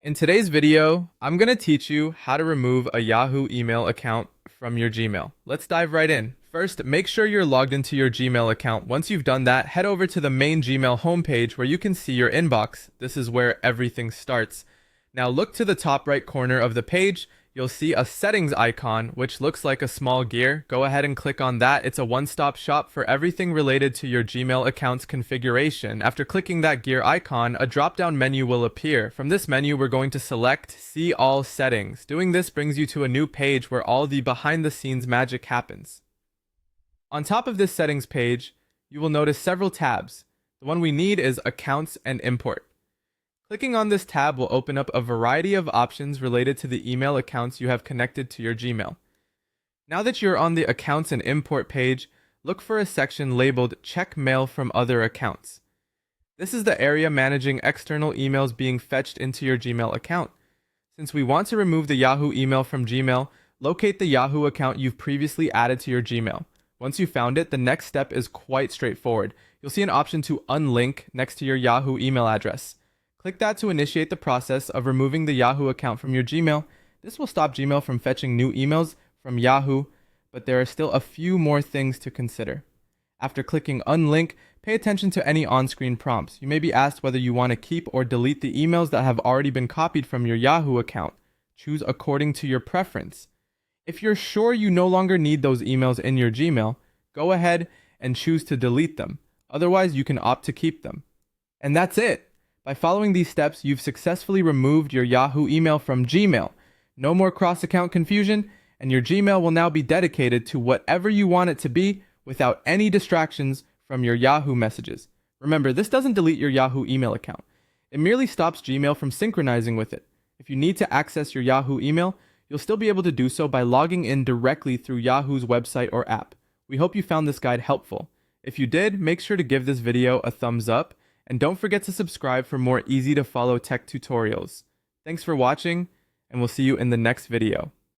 In today's video, I'm going to teach you how to remove a Yahoo email account from your Gmail. Let's dive right in. First, make sure you're logged into your Gmail account. Once you've done that, head over to the main Gmail homepage where you can see your inbox. This is where everything starts. Now look to the top right corner of the page. You'll see a settings icon, which looks like a small gear. Go ahead and click on that. It's a one-stop shop for everything related to your Gmail account's configuration. After clicking that gear icon, a drop-down menu will appear. From this menu, we're going to select See All Settings. Doing this brings you to a new page where all the behind-the-scenes magic happens. On top of this settings page, you will notice several tabs. The one we need is Accounts and Import. Clicking on this tab will open up a variety of options related to the email accounts you have connected to your Gmail. Now that you're on the Accounts and Import page, look for a section labeled Check Mail from Other Accounts. This is the area managing external emails being fetched into your Gmail account. Since we want to remove the Yahoo email from Gmail, locate the Yahoo account you've previously added to your Gmail. Once you've found it, the next step is quite straightforward. You'll see an option to unlink next to your Yahoo email address. Click that to initiate the process of removing the Yahoo account from your Gmail. This will stop Gmail from fetching new emails from Yahoo, but there are still a few more things to consider. After clicking Unlink, pay attention to any on-screen prompts. You may be asked whether you want to keep or delete the emails that have already been copied from your Yahoo account. Choose according to your preference. If you're sure you no longer need those emails in your Gmail, go ahead and choose to delete them. Otherwise, you can opt to keep them. And that's it. By following these steps, you've successfully removed your Yahoo email from Gmail. No more cross-account confusion, and your Gmail will now be dedicated to whatever you want it to be without any distractions from your Yahoo messages. Remember, this doesn't delete your Yahoo email account. It merely stops Gmail from synchronizing with it. If you need to access your Yahoo email, you'll still be able to do so by logging in directly through Yahoo's website or app. We hope you found this guide helpful. If you did, make sure to give this video a thumbs up, and don't forget to subscribe for more easy-to-follow tech tutorials. Thanks for watching, and we'll see you in the next video.